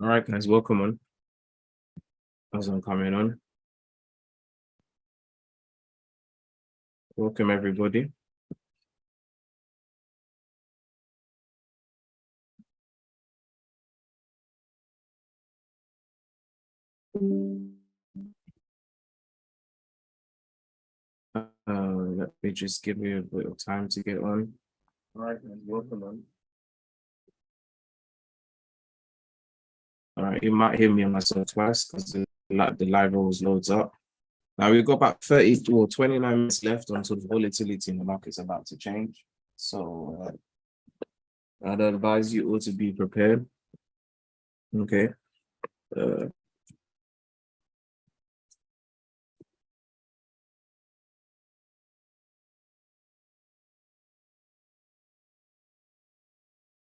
All right, guys, welcome on. As I'm coming on. Welcome, everybody. Let me just give you a bit of time to get on. All right, guys, welcome on. All right, you might hear me and myself twice because the live always loads up. Now we've got about 30 or 29 minutes left until the volatility in the market's about to change. So I'd advise you all to be prepared. Okay.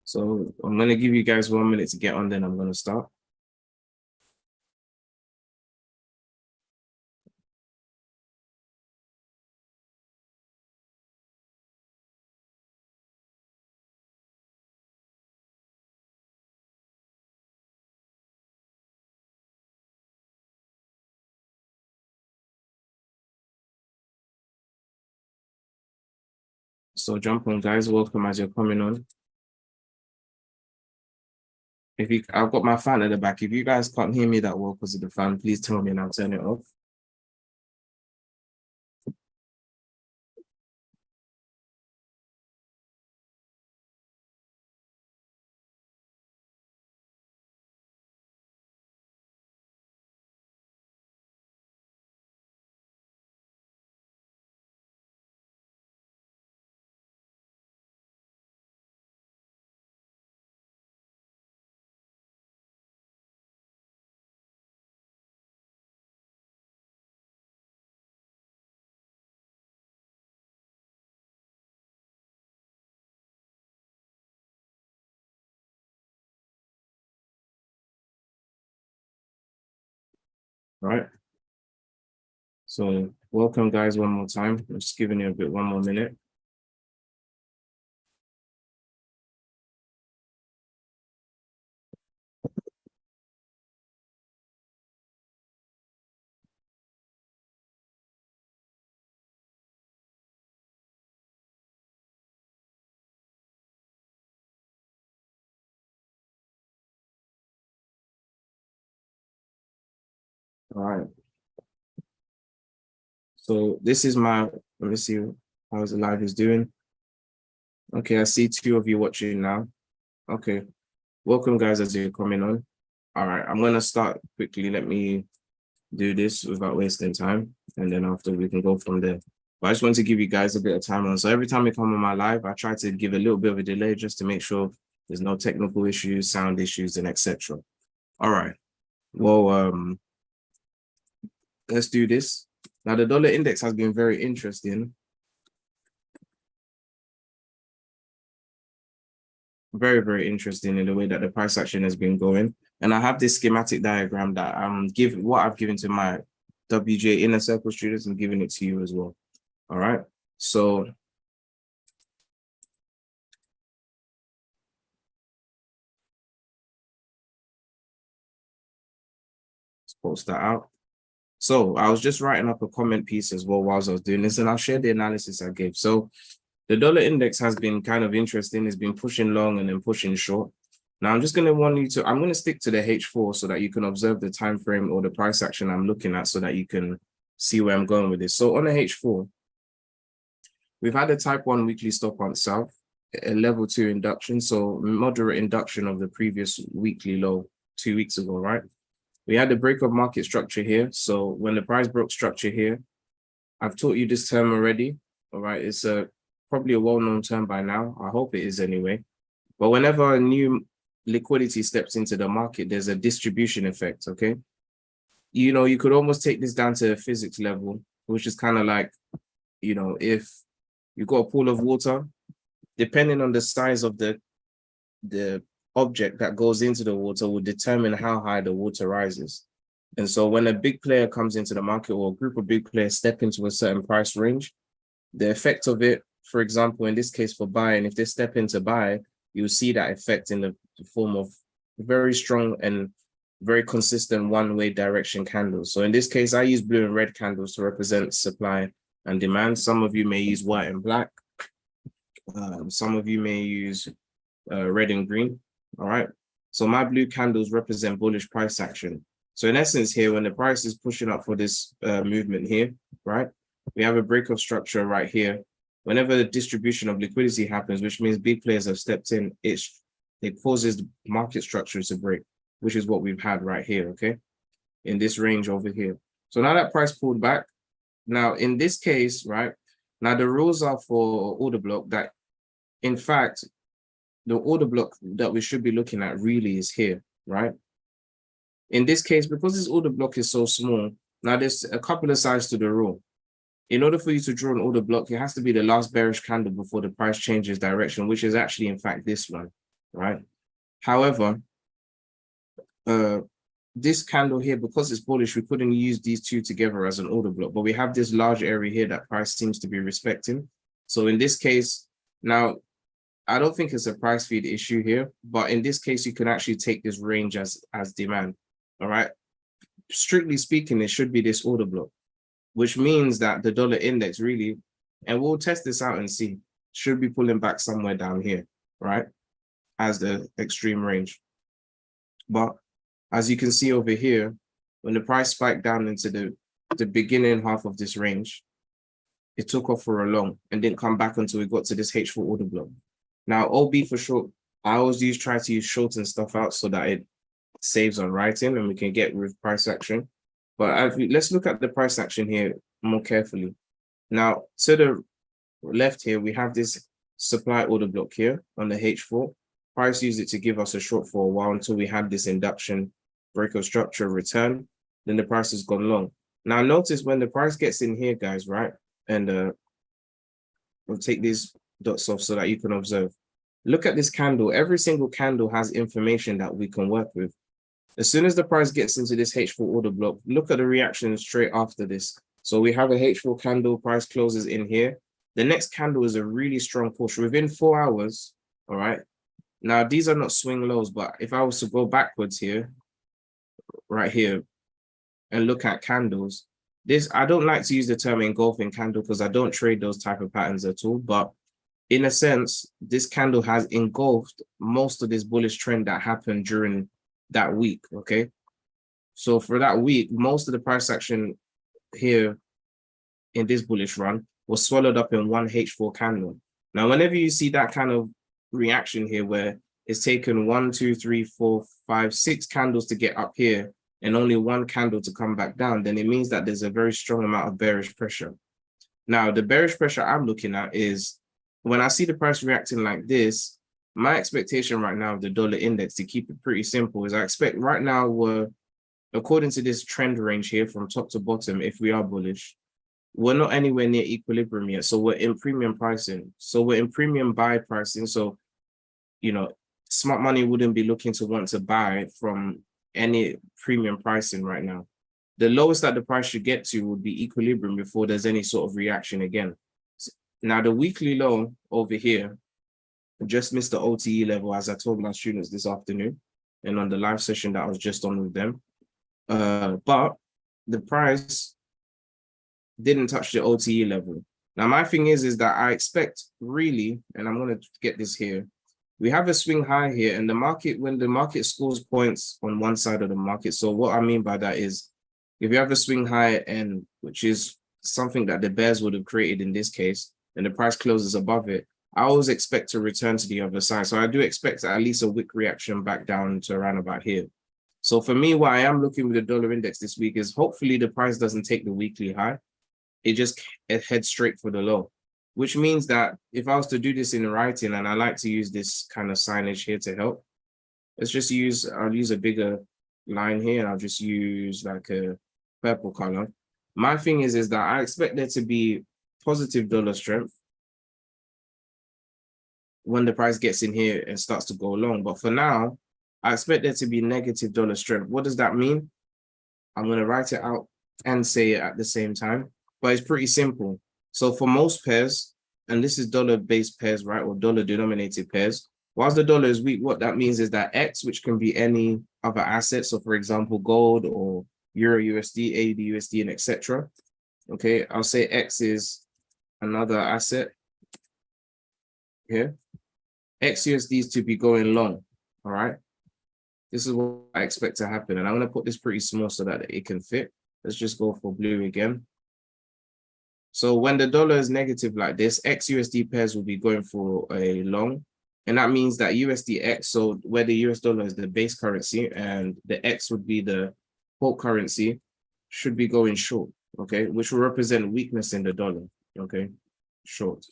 So I'm going to give you guys 1 minute to get on, then I'm going to start. So jump on, guys. Welcome as you're coming on. I've got my fan at the back. If you guys can't hear me that well because of the fan, please tell me and I'll turn it off. All right. So welcome, guys, one more time. I'm just giving you one more minute. All right. So this is let me see how the live is doing. Okay, I see 2 of you watching now. Okay. Welcome, guys, as you're coming on. All right, I'm going to start quickly. Let me do this without wasting time. And then after we can go from there. But I just want to give you guys a bit of time on. So every time we come on my live, I try to give a little bit of a delay just to make sure there's no technical issues, sound issues, and etc. All right. Well, let's do this. Now, the dollar index has been very interesting. Very, very interesting in the way that the price action has been going. And I have this schematic diagram that what I've given to my WJ Inner Circle students, I'm giving it to you as well. All right. So let's post that out. So I was just writing up a comment piece as well whilst I was doing this, and I'll share the analysis I gave. So the dollar index has been kind of interesting. It's been pushing long and then pushing short. Now I'm just going to I'm going to stick to the H4 so that you can observe the time frame or the price action I'm looking at so that you can see where I'm going with this. So on the H4, we've had a type 1 weekly stop on south, a level 2 induction, so moderate induction of the previous weekly low 2 weeks ago, right? We had the break of market structure here. So when the price broke structure here, I've taught you this term already. All right, it's probably a well-known term by now. I hope it is anyway. But whenever a new liquidity steps into the market, there's a distribution effect, okay? You know, you could almost take this down to a physics level, which is kind of like, you know, if you've got a pool of water, depending on the size of the object that goes into the water will determine how high the water rises. And so when a big player comes into the market or a group of big players step into a certain price range, the effect of it, for example, in this case for buying, if they step into buy, you'll see that effect in the form of very strong and very consistent one-way direction candles. So in this case, I use blue and red candles to represent supply and demand. Some of you may use white and black. Some of you may use red and green. All right. So my blue candles represent bullish price action. So in essence here, when the price is pushing up for this movement here, right, we have a break of structure right here. Whenever the distribution of liquidity happens, which means big players have stepped in, it causes the market structure to break, which is what we've had right here, okay, in this range over here. So now that price pulled back. Now in this case, right, now the rules are for order block that, in fact, the order block that we should be looking at really is here, right? In this case, because this order block is so small, now there's a couple of sides to the rule. In order for you to draw an order block, it has to be the last bearish candle before the price changes direction, which is actually, in fact, this one, right? However, this candle here, because it's bullish, we couldn't use these two together as an order block, but we have this large area here that price seems to be respecting. So in this case, now, I don't think it's a price feed issue here, but in this case, you can actually take this range as demand, all right? Strictly speaking, it should be this order block, which means that the dollar index really, and we'll test this out and see, should be pulling back somewhere down here, right? As the extreme range. But as you can see over here, when the price spiked down into the beginning half of this range, it took off for a long and didn't come back until we got to this H4 order block. Now, OB for short, I always try to use shorten stuff out so that it saves on writing and we can get with price action. But let's look at the price action here more carefully. Now, to the left here, we have this supply order block here on the H4. Price used it to give us a short for a while until we had this induction break of structure return. Then the price has gone long. Now, notice when the price gets in here, guys, right? And we'll take these dots off so that you can observe. Look at this candle. Every single candle has information that we can work with. As soon as the price gets into this H4 order block, look at the reaction straight after this. So we have a H4 candle, price closes in here. The next candle is a really strong push within 4 hours. All right. Now, these are not swing lows, but if I was to go backwards here, right here, and look at candles, this, I don't like to use the term engulfing candle because I don't trade those type of patterns at all. But in a sense, this candle has engulfed most of this bullish trend that happened during that week, okay? So for that week, most of the price action here in this bullish run was swallowed up in one H4 candle. Now, whenever you see that kind of reaction here where it's taken 1, 2, 3, 4, 5, 6 candles to get up here and only one candle to come back down, then it means that there's a very strong amount of bearish pressure. Now, the bearish pressure I'm looking at is when I see the price reacting like this, my expectation right now of the dollar index, to keep it pretty simple, is I expect right now we're, according to this trend range here from top to bottom, if we are bullish, we're not anywhere near equilibrium yet. So we're in premium pricing. So we're in premium buy pricing. So, you know, smart money wouldn't be looking to want to buy from any premium pricing right now. The lowest that the price should get to would be equilibrium before there's any sort of reaction again. Now, the weekly low over here just missed the OTE level, as I told my students this afternoon and on the live session that I was just on with them. But the price didn't touch the OTE level. Now, my thing is that I expect really, and I'm going to get this here, we have a swing high here, and the market, when the market scores points on one side of the market, so what I mean by that is, if you have a swing high end, which is something that the bears would have created in this case, and the price closes above it, I always expect to return to the other side. So I do expect at least a wick reaction back down to around about here. So for me, what I am looking with the dollar index this week is hopefully the price doesn't take the weekly high. It heads straight for the low, which means that if I was to do this in writing, and I like to use this kind of signage here to help, let's just use, I'll use a bigger line here, and I'll just use like a purple color. My thing is that I expect there to be positive dollar strength when the price gets in here and starts to go long. But for now, I expect there to be negative dollar strength. What does that mean? I'm going to write it out and say it at the same time, but it's pretty simple. So for most pairs, and this is dollar-based pairs, right, or dollar-denominated pairs, whilst the dollar is weak, what that means is that X, which can be any other assets. So for example, gold or Euro USD, AUD USD, and etc. Okay, I'll say X is another asset here. XUSD is to be going long. All right. This is what I expect to happen. And I'm going to put this pretty small so that it can fit. Let's just go for blue again. So when the dollar is negative like this, XUSD pairs will be going for a long. And that means that USDX, so where the US dollar is the base currency and the X would be the quote currency, should be going short, okay, which will represent weakness in the dollar, okay, short.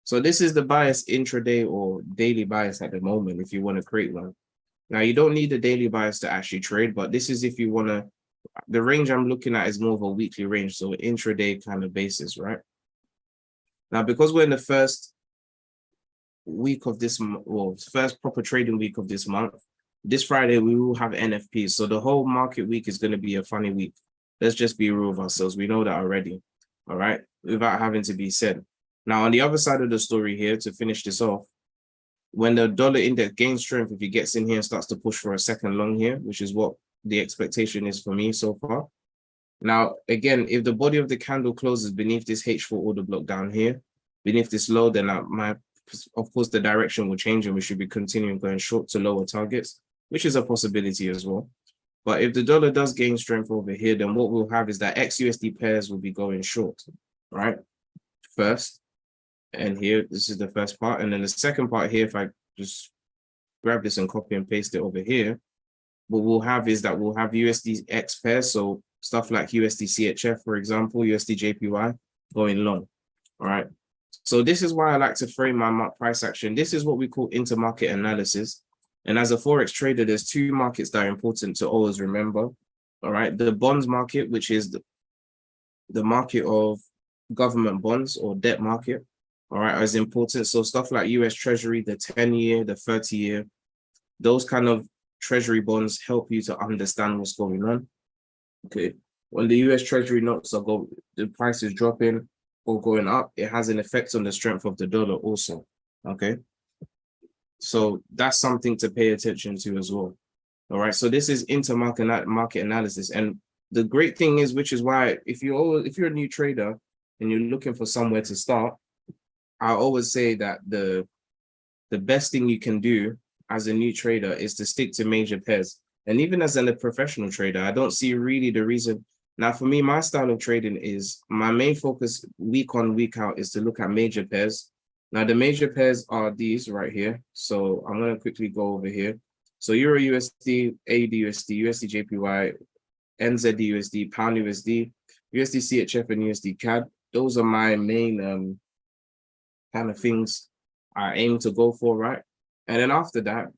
So this is the bias intraday or daily bias at the moment if you want to create one. Now, you don't need the daily bias to actually trade, but this is if you want to, the range I'm looking at is more of a weekly range, so intraday kind of basis, right? Now, because we're in the first week of this, well, first proper trading week of this month, this Friday, we will have NFPs. So the whole market week is going to be a funny week. Let's just be real with ourselves. We know that already, all right, without having to be said. Now, on the other side of the story here, to finish this off, when the dollar index gains strength, if it gets in here and starts to push for a second long here, which is what the expectation is for me so far. Now, again, if the body of the candle closes beneath this H4 order block down here, beneath this low, then of course, the direction will change and we should be continuing going short to lower targets, which is a possibility as well. But if the dollar does gain strength over here, then what we'll have is that XUSD pairs will be going short, right? First. And here, this is the first part. And then the second part here, if I just grab this and copy and paste it over here, what we'll have is that we'll have USD X pairs. So stuff like USD CHF, for example, USD JPY going long. All right. So this is why I like to frame my price action. This is what we call intermarket analysis. And as a Forex trader, there's two markets that are important to always remember. All right. The bonds market, which is the market of government bonds or debt market. All right, is important. So stuff like US Treasury, the 10-year, the 30-year, those kind of Treasury bonds help you to understand what's going on. Okay, when the US Treasury notes are the price is dropping or going up, it has an effect on the strength of the dollar also. Okay, so that's something to pay attention to as well. All right, so this is intermarket market analysis, and the great thing is, which is why if you're a new trader and you're looking for somewhere to start, I always say that the best thing you can do as a new trader is to stick to major pairs. And even as a professional trader, I don't see really the reason. Now, for me, my style of trading is my main focus week on, week out is to look at major pairs. Now, the major pairs are these right here. So I'm going to quickly go over here. So Euro USD, AUD USD, USD JPY, NZ USD, Pound USD, USD CHF, and USD CAD. Those are my main kind of things I aim to go for, right? And then after that,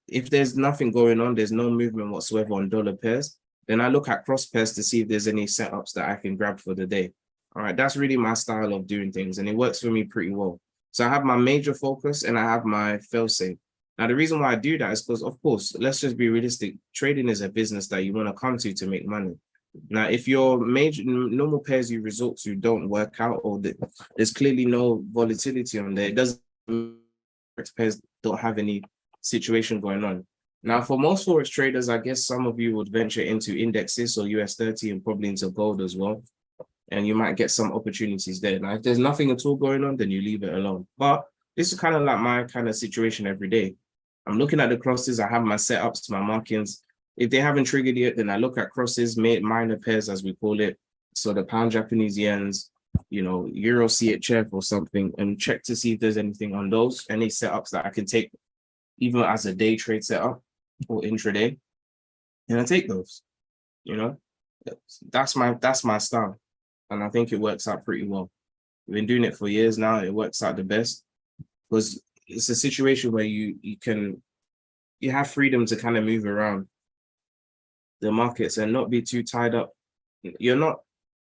if there's nothing going on, there's no movement whatsoever on dollar pairs, then I look at cross pairs to see if there's any setups that I can grab for the day. All right, that's really my style of doing things, and it works for me pretty well. So I have my major focus and I have my fail safe. Now, the reason why I do that is because, of course, let's just be realistic. Trading is a business that you want to come to make money. Now, if your major normal pairs you resort to don't work out, or there's clearly no volatility on there, it doesn't pairs don't have any situation going on. Now, for most Forex traders, I guess some of you would venture into indexes, so US 30 and probably into gold as well. And you might get some opportunities there. Now, if there's nothing at all going on, then you leave it alone. But this is kind of like my kind of situation every day. I'm looking at the crosses, I have my setups, my markings. If they haven't triggered yet, then I look at crosses, minor pairs as we call it. So the pound Japanese yens, you know, Euro CHF or something, and check to see if there's anything on those, any setups that I can take even as a day trade setup or intraday. And I take those, you know, that's my style. And I think it works out pretty well. We've been doing it for years now. It works out the best because it's a situation where you have freedom to kind of move around the markets and not be too tied up. You're not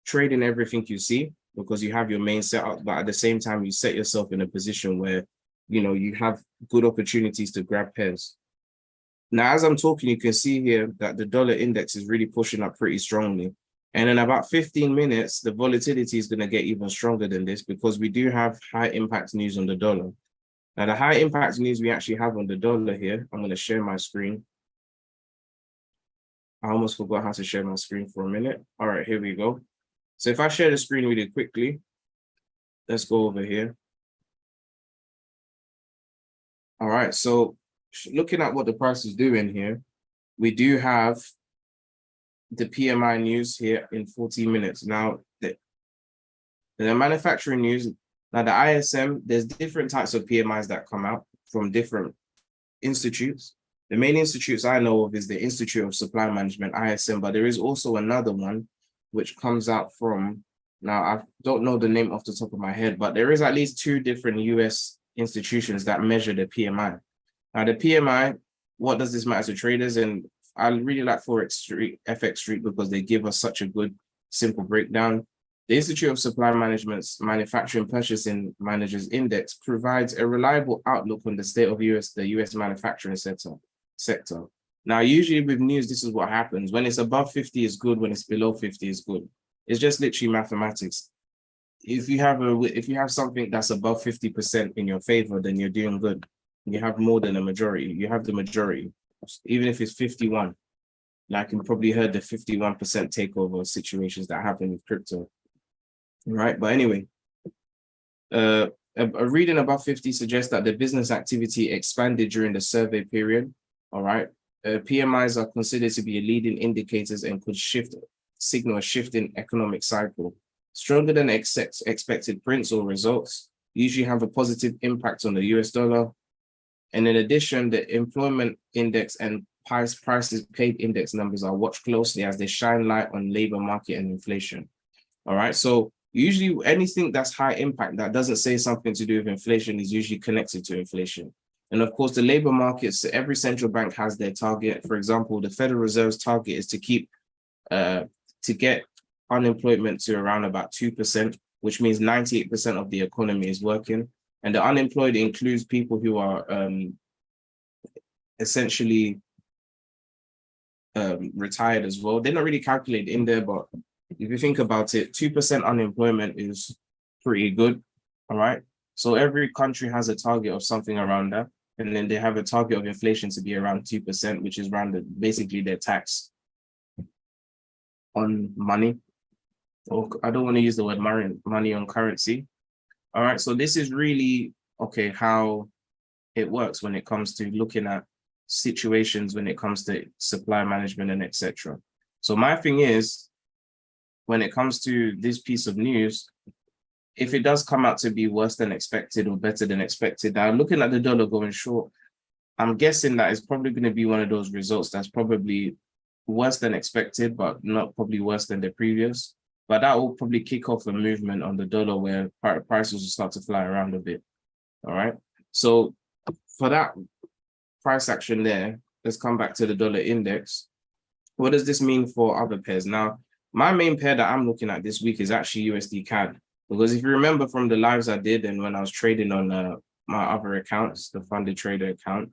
trading everything you see because you have your main setup, but at the same time, you set yourself in a position where, you know, you have good opportunities to grab pairs. Now, as I'm talking, you can see here that the dollar index is really pushing up pretty strongly. And in about 15 minutes, the volatility is going to get even stronger than this because we do have high impact news on the dollar. Now, the high impact news we actually have on the dollar here, I'm going to share my screen. I almost forgot how to share my screen for a minute. All right, here we go. So if I share the screen really quickly, let's go over here. All right, so looking at what the price is doing here, we do have the PMI news here in 14 minutes. Now, the manufacturing news, now the ISM, there's different types of PMIs that come out from different institutes. The main institutes I know of is the Institute of Supply Management, ISM, but there is also another one which comes out from, now I don't know the name off the top of my head, but there is at least 2 different US institutions that measure the PMI. Now the PMI, what does this matter to traders? And I really like Forex Street, FX Street, because they give us such a good, simple breakdown. The Institute of Supply Management's Manufacturing Purchasing Managers Index provides a reliable outlook on the state of the US manufacturing sector. Now, usually with news, this is what happens. When it's above 50 is good, when it's below 50 is good. It's just literally mathematics. If you have something that's above 50% in your favor, then you're doing good. You have more than a majority. You have the majority, even if it's 51. Like you probably heard the 51% takeover situations that happen with crypto. Right, but anyway, a reading above 50 suggests that the business activity expanded during the survey period. All right, PMIs are considered to be leading indicators and could signal a shift in economic cycle. Stronger than expected prints or results usually have a positive impact on the US dollar. And in addition, the employment index and prices paid index numbers are watched closely as they shine light on labor market and inflation. All right, so usually anything that's high impact that doesn't say something to do with inflation is usually connected to inflation. And of course, the labor markets, every central bank has their target. For example, the Federal Reserve's target is to get unemployment to around about 2%, which means 98% of the economy is working. And the unemployed includes people who are essentially retired as well. They're not really calculated in there, but if you think about it, 2% unemployment is pretty good, all right? So every country has a target of something around that, and then they have a target of inflation to be around 2%, which is around basically their tax on money, or I don't want to use the word money on currency, all right? So this is really, okay, how it works when it comes to looking at situations when it comes to supply management and etc. So my thing is, when it comes to this piece of news, if it does come out to be worse than expected or better than expected, now looking at the dollar going short, I'm guessing that it's probably going to be one of those results that's probably worse than expected, but not probably worse than the previous. But that will probably kick off a movement on the dollar where prices will start to fly around a bit. All right. So for that price action there, let's come back to the dollar index. What does this mean for other pairs? Now, my main pair that I'm looking at this week is actually USD CAD, because if you remember from the lives I did and when I was trading on my other accounts, the funded trader account,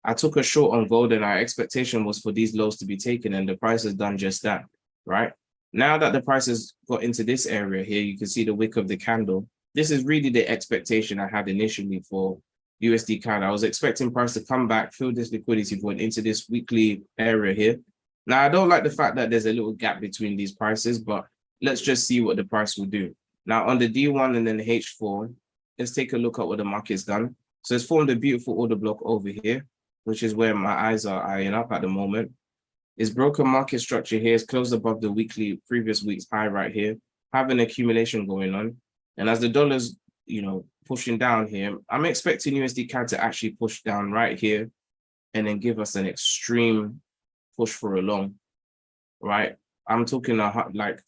I took a short on gold and our expectation was for these lows to be taken, and the price has done just that, right? Now that the price has got into this area here, you can see the wick of the candle. This is really the expectation I had initially for USD CAD. I was expecting price to come back, fill this liquidity void into this weekly area here. Now, I don't like the fact that there's a little gap between these prices, but let's just see what the price will do. Now, on the D1 and then the H4, let's take a look at what the market's done. So it's formed a beautiful order block over here, which is where my eyes are eyeing up at the moment. It's broken market structure here. It's closed above the previous week's high right here, having accumulation going on. And as the dollar's, pushing down here, I'm expecting USD CAD to actually push down right here and then give us an extreme push for a long, right? I'm talking like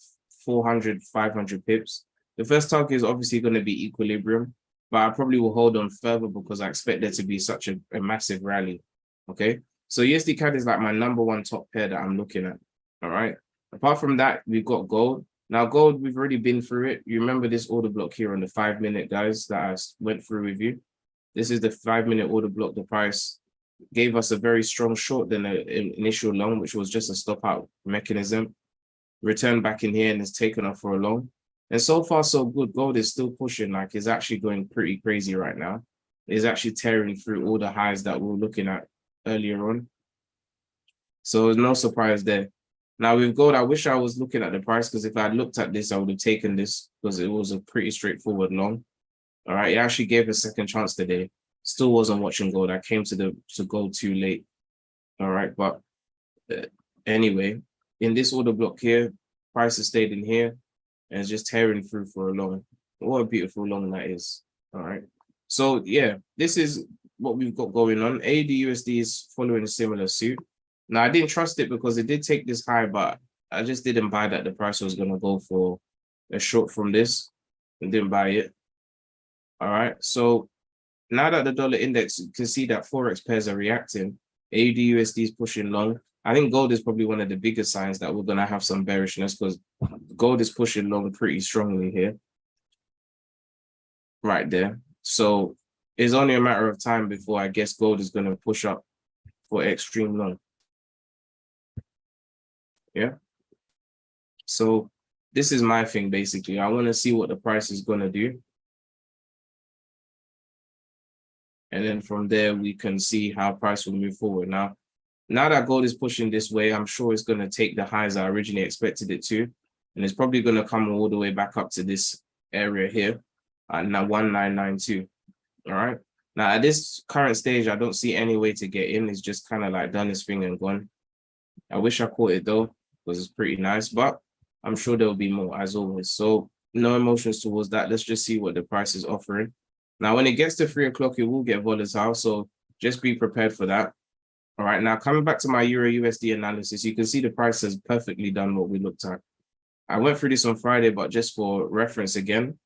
400, 500 pips. The first target is obviously going to be equilibrium, but I probably will hold on further because I expect there to be such a massive rally, okay? So USD CAD is like my #1 top pair that I'm looking at, all right? Apart from that, we've got gold. Now gold, we've already been through it. You remember this order block here on the 5-minute, guys, that I went through with you. This is the 5-minute order block. The price gave us a very strong short than an initial long, which was just a stop out mechanism. Returned back in here and it's taken off for a long. And so far, so good. Gold is still pushing, like it's actually going pretty crazy right now. is actually tearing through all the highs that we were looking at earlier on. So no surprise there. Now with gold, I wish I was looking at the price, because if I had looked at this, I would have taken this because it was a pretty straightforward long. All right, it actually gave a second chance today. Still wasn't watching gold. I came to gold too late. All right, but anyway, in this order block here, price has stayed in here and it's just tearing through for a long. What a beautiful long that is. All right. So yeah, this is what we've got going on. AUD/USD is following a similar suit. Now I didn't trust it because it did take this high, but I just didn't buy that the price was going to go for a short from this and didn't buy it. All right. So now that the dollar index, you can see that Forex pairs are reacting. AUD/USD is pushing long. I think gold is probably one of the biggest signs that we're going to have some bearishness, because gold is pushing long pretty strongly here. Right there. So it's only a matter of time before I guess gold is going to push up for extreme long. Yeah. So this is my thing, basically. I want to see what the price is going to do. And then from there, we can see how price will move forward. Now that gold is pushing this way, I'm sure it's going to take the highs I originally expected it to. And it's probably going to come all the way back up to this area here at now 1992. All right. Now, at this current stage, I don't see any way to get in. It's just kind of like done its thing and gone. I wish I caught it though, because it's pretty nice, but I'm sure there'll be more as always. So no emotions towards that. Let's just see what the price is offering. Now, when it gets to 3 o'clock, it will get volatile. So just be prepared for that. All right. Now, coming back to my Euro/USD analysis, you can see the price has perfectly done what we looked at. I went through this on Friday, but just for reference again,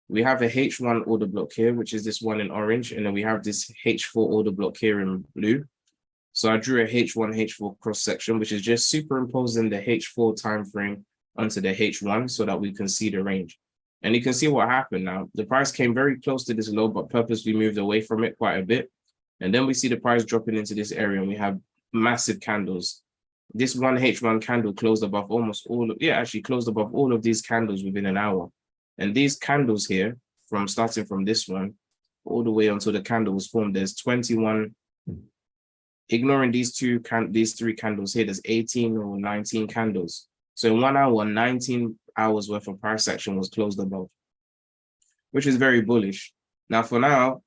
we have a H1 order block here, which is this one in orange. And then we have this H4 order block here in blue. So I drew a H1, H4 cross section, which is just superimposing the H4 time frame onto the H1 so that we can see the range. And you can see what happened now. The price came very close to this low, but purposely moved away from it quite a bit. And then we see the price dropping into this area and we have massive candles. This one H1 candle closed above almost all of, actually closed above all of these candles within an hour. And these candles here, from starting from this one, all the way until the candle was formed, there's 21, ignoring these three candles here, there's 18 or 19 candles. So in 1 hour, 19 hours worth of price action was closed above, which is very bullish. Now, for now,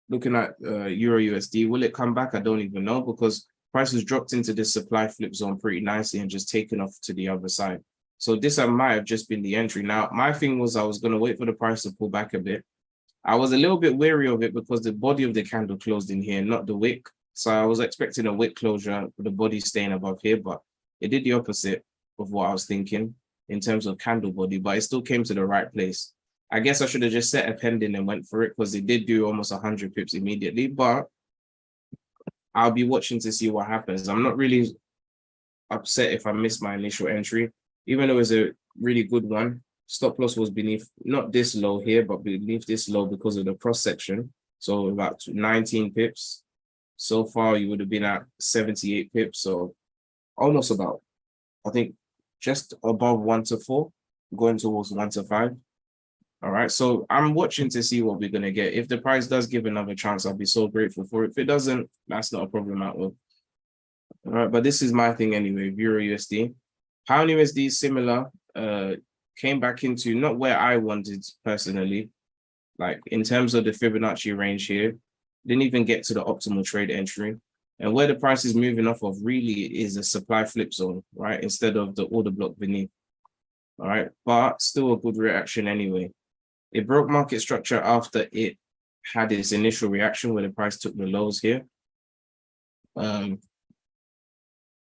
looking at Euro/USD, will it come back? I don't even know, because prices dropped into this supply flip zone pretty nicely and just taken off to the other side. So this might have just been the entry. Now, my thing was I was going to wait for the price to pull back a bit. I was a little bit wary of it because the body of the candle closed in here, not the wick. So I was expecting a wick closure with the body staying above here, but it did the opposite of what I was thinking in terms of candle body, but it still came to the right place. I guess I should have just set a pending and went for it, because it did do almost 100 pips immediately, but I'll be watching to see what happens. I'm not really upset if I missed my initial entry, even though it was a really good one. Stop loss was beneath, not this low here, but beneath this low because of the cross section. So about 19 pips. So far, you would have been at 78 pips. So almost about, I think, just above 1 to 4, going towards 1 to 5. All right. So I'm watching to see what we're going to get. If the price does give another chance, I'll be so grateful for it. If it doesn't, that's not a problem at all. All right. But this is my thing anyway, Euro/USD. Pound/USD is similar. Came back into not where I wanted personally, like in terms of the Fibonacci range here, didn't even get to the optimal trade entry. And where the price is moving off of really is a supply flip zone, right? Instead of the order block beneath. All right, but still a good reaction anyway. It broke market structure after it had its initial reaction where the price took the lows here.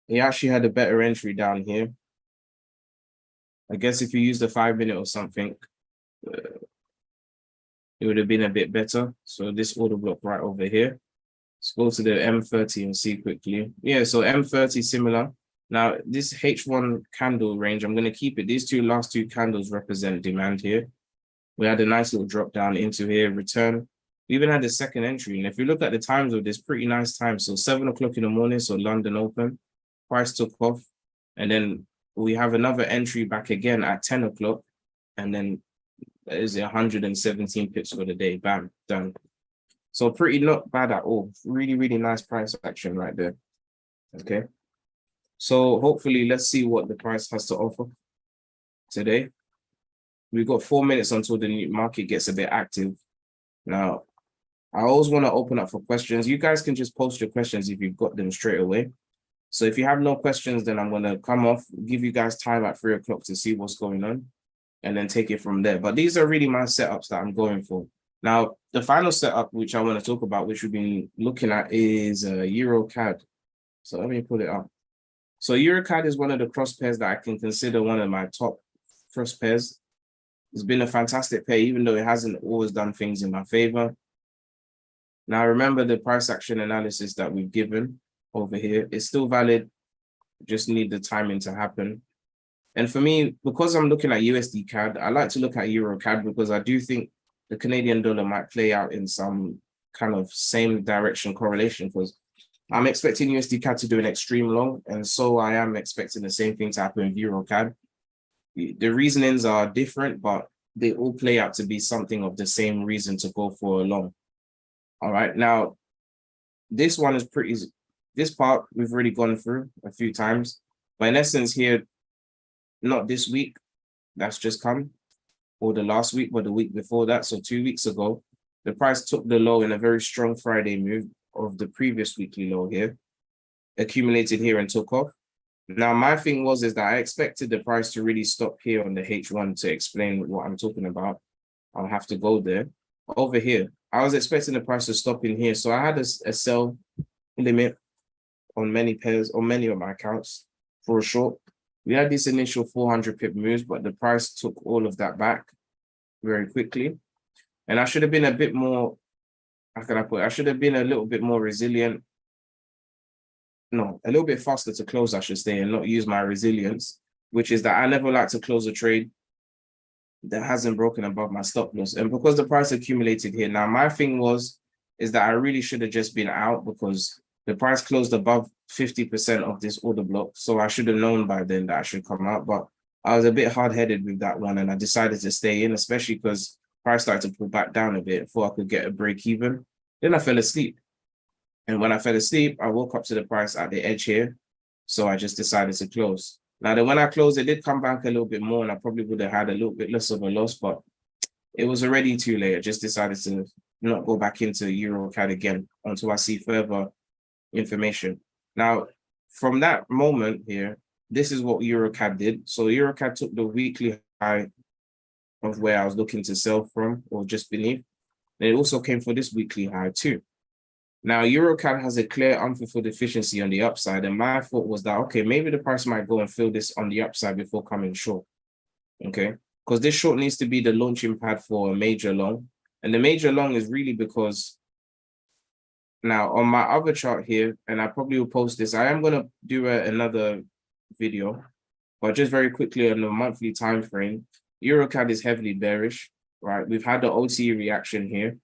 He actually had a better entry down here. I guess if you use the 5-minute or something, it would have been a bit better. So this order block right over here. Let's go to the M30 and see quickly. Yeah, so M30 similar. Now, this H1 candle range, I'm going to keep it. These last two candles represent demand here. We had a nice little drop down into here, return. We even had a second entry. And if you look at the times of this, pretty nice time. So 7 o'clock in the morning, so London open, price took off. And then we have another entry back again at 10 o'clock. And then there's 117 pips for the day. Bam, done. So pretty not bad at all. Really, really nice price action right there. Okay. So hopefully, let's see what the price has to offer today. We've got 4 minutes until the market gets a bit active. Now, I always want to open up for questions. You guys can just post your questions if you've got them straight away. So if you have no questions, then I'm going to come off, give you guys time at 3 o'clock to see what's going on, and then take it from there. But these are really my setups that I'm going for. Now, the final setup, which I want to talk about, which we've been looking at, is Euro CAD. So let me pull it up. So Euro CAD is one of the cross pairs that I can consider one of my top cross pairs. It's been a fantastic pair, even though it hasn't always done things in my favor. Now, remember the price action analysis that we've given over here. It's still valid. Just need the timing to happen. And for me, because I'm looking at USD CAD, I like to look at Euro CAD because I do think the Canadian dollar might play out in some kind of same direction correlation, because I'm expecting USD CAD to do an extreme long. And so I am expecting the same thing to happen with Euro CAD. The reasonings are different, but they all play out to be something of the same reason to go for a long. All right, now this one is pretty, this part we've already gone through a few times, but in essence here, not this week, that's just come, or the last week, but the week before that, so 2 weeks ago, the price took the low in a very strong Friday move of the previous weekly low here, accumulated here and took off. Now, my thing was is that I expected the price to really stop here on the H1 to explain what I'm talking about. I'll have to go there. Over here, I was expecting the price to stop in here. So I had a sell limit on many pairs, on many of my accounts for a short. We had this initial 400 pip moves, but the price took all of that back very quickly. And I should have been a bit more, how can I put it? I should have been a little bit more resilient. No, a little bit faster to close, I should say, and not use my resilience, which is that I never like to close a trade that hasn't broken above my stop loss. And because the price accumulated here, now my thing is that I really should have just been out because the price closed above 50% of this order block. So I should have known by then that I should come out, but I was a bit hard-headed with that one and I decided to stay in, especially because price started to pull back down a bit before I could get a break even. Then I fell asleep. And when I fell asleep, I woke up to the price at the edge here. So I just decided to close. Now, then when I closed, it did come back a little bit more and I probably would have had a little bit less of a loss, but it was already too late. I just decided to not go back into Euro CAD again until I see further information. Now, from that moment here, this is what Euro CAD did. So Euro CAD took the weekly high of where I was looking to sell from or just beneath. And it also came for this weekly high too. Now, Euro CAD has a clear unfulfilled deficiency on the upside. And my thought was that, okay, maybe the price might go and fill this on the upside before coming short. Okay, because this short needs to be the launching pad for a major long. And the major long is really because now on my other chart here, and I probably will post this, I am going to do another video, but just very quickly on the monthly time frame, Euro CAD is heavily bearish, right? We've had the OTE reaction here.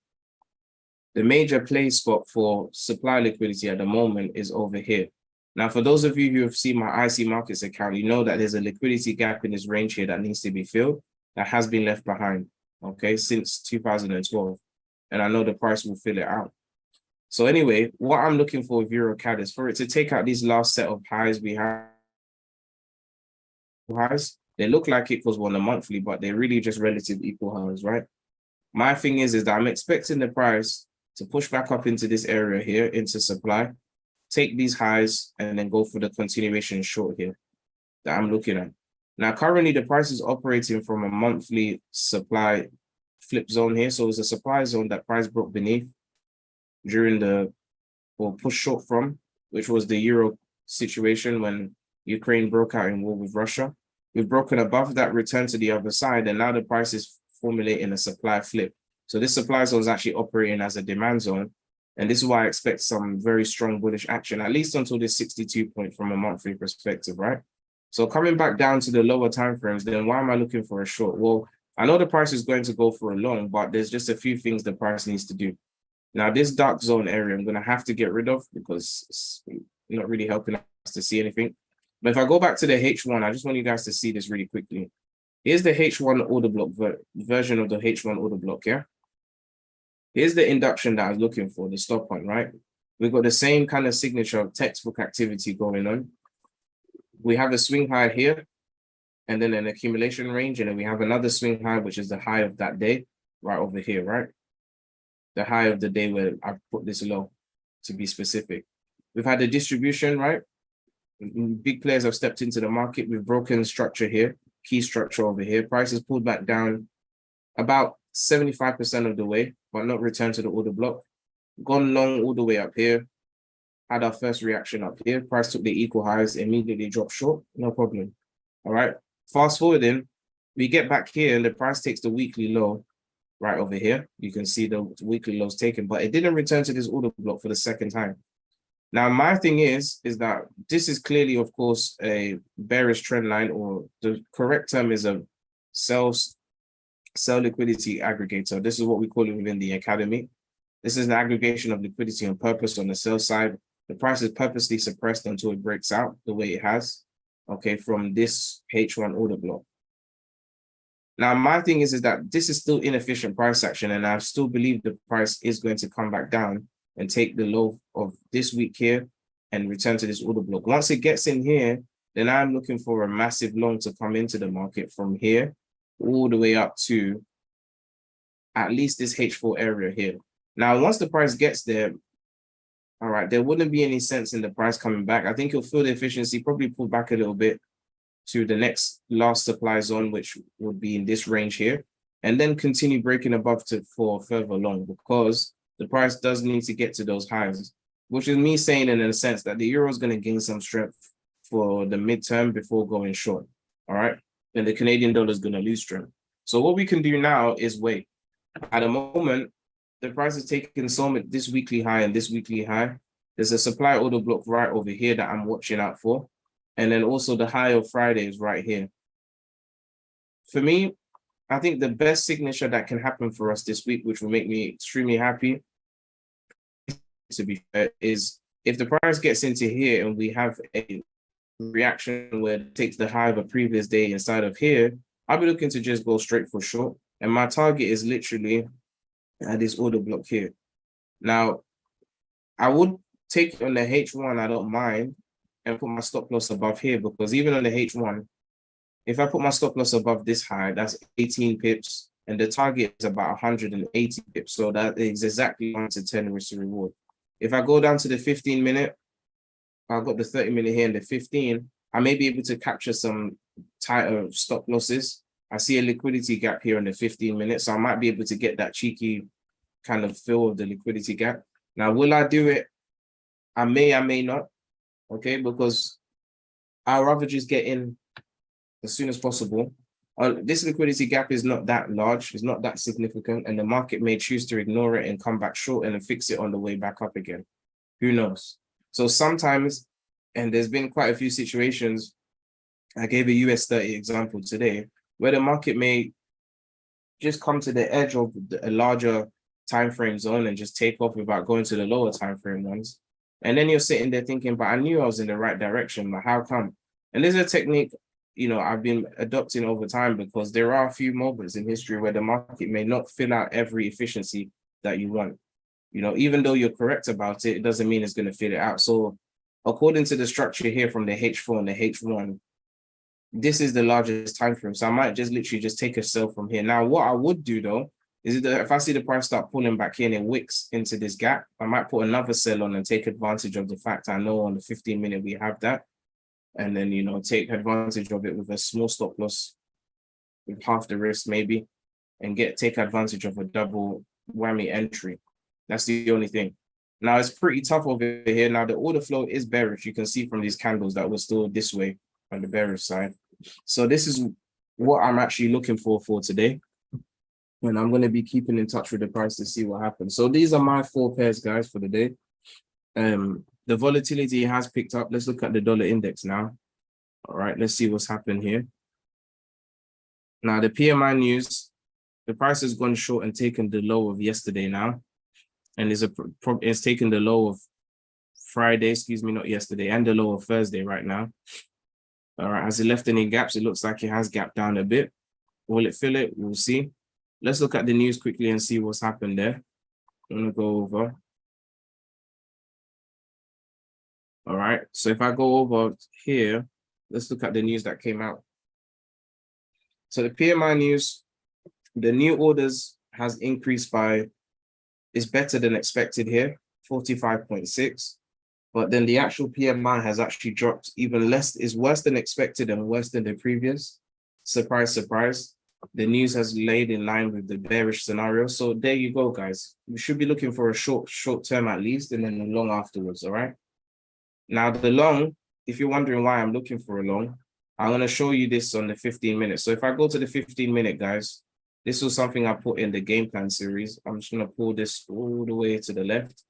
The major play spot for supply liquidity at the moment is over here. Now, for those of you who have seen my IC Markets account, you know that there's a liquidity gap in this range here that needs to be filled, that has been left behind, okay, since 2012. And I know the price will fill it out. So anyway, what I'm looking for with Euro CAD is for it to take out these last set of highs we have. Highs. They look like it was on a monthly, but they're really just relative equal highs, right? My thing is that I'm expecting the price to push back up into this area here, into supply, take these highs, and then go for the continuation short here that I'm looking at. Now, currently, the price is operating from a monthly supply flip zone here. So it's a supply zone that price broke beneath during the, or push short from, which was the Euro situation when Ukraine broke out in war with Russia. We've broken above that, return to the other side, and now the price is formulating a supply flip. So this supply zone is actually operating as a demand zone. And this is why I expect some very strong bullish action, at least until this 62 point from a monthly perspective, right? So coming back down to the lower timeframes, then why am I looking for a short? Well, I know the price is going to go for a long, but there's just a few things the price needs to do. Now, this dark zone area, I'm going to have to get rid of because it's not really helping us to see anything. But if I go back to the H1, I just want you guys to see this really quickly. Here's the H1 order block version of the H1 order block, yeah? Here's the induction that I was looking for, the stop on, right? We've got the same kind of signature of textbook activity going on. We have a swing high here, and then an accumulation range, and then we have another swing high, which is the high of that day, right over here, right? The high of the day where I put this low, to be specific. We've had a distribution, right? Big players have stepped into the market. We've broken structure here, key structure over here. Prices pulled back down about 75% of the way, but not returned to the order block. Gone long all the way up here. Had our first reaction up here. Price took the equal highs, immediately dropped short. No problem. All right. Fast forwarding, we get back here and the price takes the weekly low right over here. You can see the weekly lows taken, but it didn't return to this order block for the second time. Now, my thing is that this is clearly, of course, a bearish trend line, or the correct term is a sell liquidity aggregator. This is what we call it within the academy. This is an aggregation of liquidity on purpose on the sell side. The price is purposely suppressed until it breaks out the way it has, okay, from this H1 order block. Now, my thing is that this is still inefficient price action, and I still believe the price is going to come back down and take the low of this week here and return to this order block. Once it gets in here, then I'm looking for a massive long to come into the market from here all the way up to at least this H4 area here. Now, once the price gets there, all right, there wouldn't be any sense in the price coming back. I think you'll feel the efficiency, probably pull back a little bit to the next last supply zone, which would be in this range here, and then continue breaking above for further long, because the price does need to get to those highs, which is me saying in a sense that the euro is going to gain some strength for the midterm before going short. All right. Then the Canadian dollar is going to lose strength. So what we can do now is wait. At the moment, the price is taking this weekly high and this weekly high. There's a supply order block right over here that I'm watching out for. And then also the high of Friday is right here. For me, I think the best signature that can happen for us this week, which will make me extremely happy, to be fair, is if the price gets into here and we have a reaction where it takes the high of a previous day inside of here, I'll be looking to just go straight for short. And my target is literally at this order block here. Now, I would take it on the H1, I don't mind, and put my stop loss above here, because even on the H1, if I put my stop loss above this high, that's 18 pips, and the target is about 180 pips. So that is exactly 1 to 10 risk to reward. If I go down to the 15-minute, I've got the 30-minute here and the 15, I may be able to capture some tighter stop losses. I see a liquidity gap here in the 15-minute, so I might be able to get that cheeky kind of feel of the liquidity gap. Now, will I do it? I may not, okay, because I'd rather just get in as soon as possible. This liquidity gap is not that large, it's not that significant, and the market may choose to ignore it and come back short and then fix it on the way back up again. Who knows? So sometimes, and there's been quite a few situations, I gave a US 30 example today, where the market may just come to the edge of a larger time frame zone and just take off without going to the lower time frame ones. And then you're sitting there thinking, but I knew I was in the right direction, but how come? And there's a technique, I've been adopting over time, because there are a few moments in history where the market may not fill out every efficiency that you want. Even though you're correct about it, it doesn't mean it's going to fill it out. So according to the structure here from the H4 and the H1, this is the largest time frame. So I might just literally just take a sell from here. Now, what I would do though, is that if I see the price start pulling back in and wicks into this gap, I might put another sell on and take advantage of the fact I know on the 15-minute we have that. And then, take advantage of it with a small stop loss with half the risk maybe, and take advantage of a double whammy entry. That's the only thing. Now, it's pretty tough over here. Now, the order flow is bearish. You can see from these candles that we're still this way on the bearish side. So this is what I'm actually looking for today. And I'm going to be keeping in touch with the price to see what happens. So these are my 4 pairs, guys, for the day. The volatility has picked up. Let's look at the dollar index now. All right, let's see what's happened here. Now, the PMI news, the price has gone short and taken the low of yesterday now. And it's taken the low of Friday, not yesterday, and the low of Thursday right now. All right, has it left any gaps? It looks like it has gapped down a bit. Will it fill it? We'll see. Let's look at the news quickly and see what's happened there. I'm gonna go over. All right. So if I go over here, let's look at the news that came out. So the PMI news, the new orders has increased by, is better than expected here, 45.6. But then the actual PMI has actually dropped even less, is worse than expected and worse than the previous. Surprise, surprise. The news has laid in line with the bearish scenario. So there you go, guys. We should be looking for a short term at least, and then a long afterwards, all right? Now the long, if you're wondering why I'm looking for a long, I'm going to show you this on the 15 minutes. So if I go to the 15-minute, guys, this was something I put in the game plan series. I'm just going to pull this all the way to the left.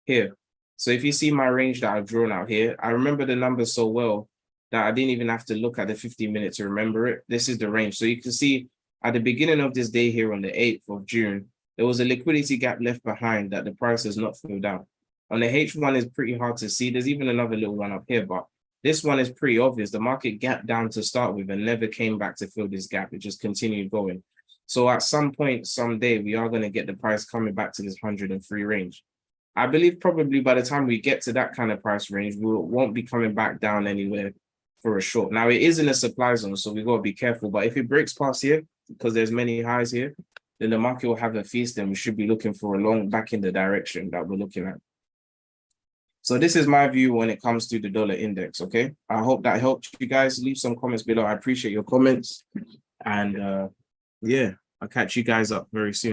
Here. So if you see my range that I've drawn out here, I remember the numbers so well that I didn't even have to look at the 15 minutes to remember it. This is the range. So you can see at the beginning of this day here on the 8th of June, there was a liquidity gap left behind that the price has not filled out. On the H1 is pretty hard to see. There's even another little one up here, but this one is pretty obvious. The market gapped down to start with and never came back to fill this gap. It just continued going. So at some point, someday, we are going to get the price coming back to this 103 range. I believe probably by the time we get to that kind of price range, we won't be coming back down anywhere for a short. Now, it is in a supply zone, so we've got to be careful. But if it breaks past here, because there's many highs here, then the market will have a feast and we should be looking for a long back in the direction that we're looking at. So this is my view when it comes to the dollar index, okay? I hope that helped you guys. Leave some comments below. I appreciate your comments. And yeah, I'll catch you guys up very soon.